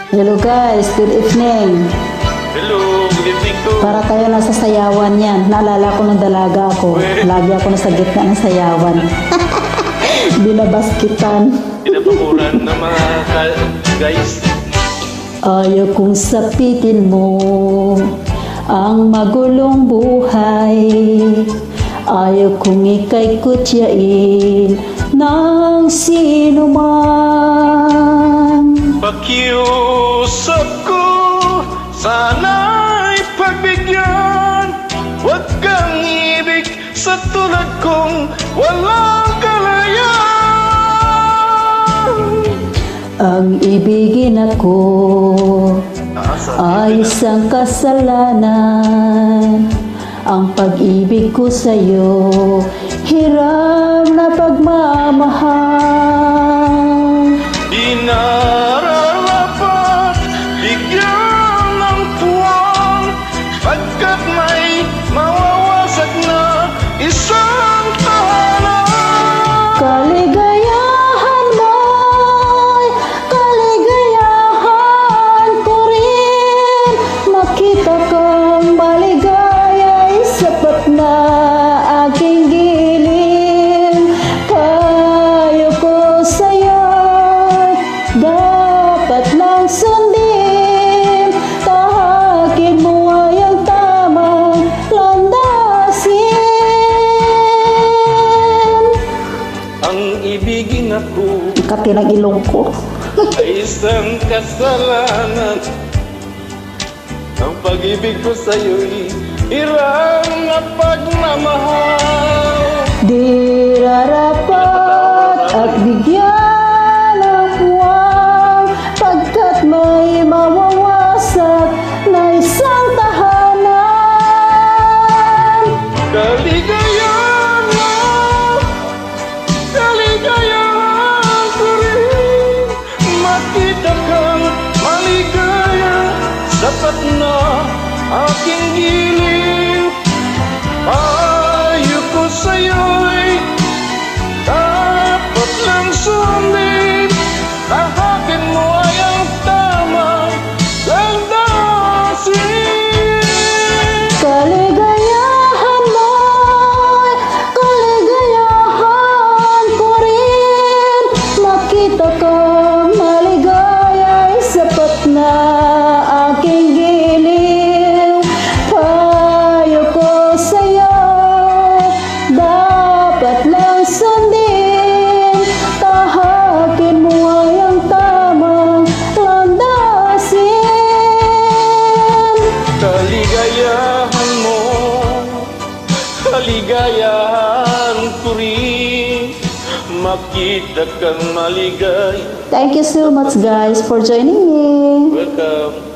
Hello guys, good evening. Hello, good evening to. Para tayo nasa sayawan yan. Naalala ko nung dalaga ako. Lagi ako nasa gitna ng sayawan. Binabasketan. Pinapakuran ng mga guys. Ayaw kong sapitin mo ang magulong buhay. Ayaw kong ika'y kutyain ng sino man. Pakiusap ko, sana'y pagbigyan. Huwag kang ibig sa tulad kong walang kalayaan. Ang ibigin ako ay isang kasalanan. Ang pag-ibig ko sa'yo, hirap na pagmamahal. Di nararapat bigyan ng puwang, pagkat may mawawasak na isang tahanan. Kaligayahan mo'y kaligayahan ko rin. Makita kang maligaya'y sapat na aking giling. Payo ko sa'yo'y dapat lang sundin. Tahakin mo ay ang tamang landasin. Ang ibigin ako Kati ng ilong ko. ay isang kasalanan. Ang pag-ibig ko sa'yo'y hirang na pagmamahal. Di rarapat at bigyan ng puwang, pagkat may mawawasak na isang tahanan. Kaligayahan mo, kaligayahan ko rin. Makita kang maligaya, sapat na aking giling. Payo ko sa'yo'y dapat lang sundin. Tahakin mo ay ang tamang landasin. Kaligayahan mo'y kaligayahan ko rin. Makita kang maligaya'y sapat na aking giling. Payo ko sa'yo, dapat lang sundin. Tahakin mo ay ang tamang landasin. Kaligayahan mo, kaligayahan ko rin. Makita kang maligay. Thank you so much guys for joining me. Welcome.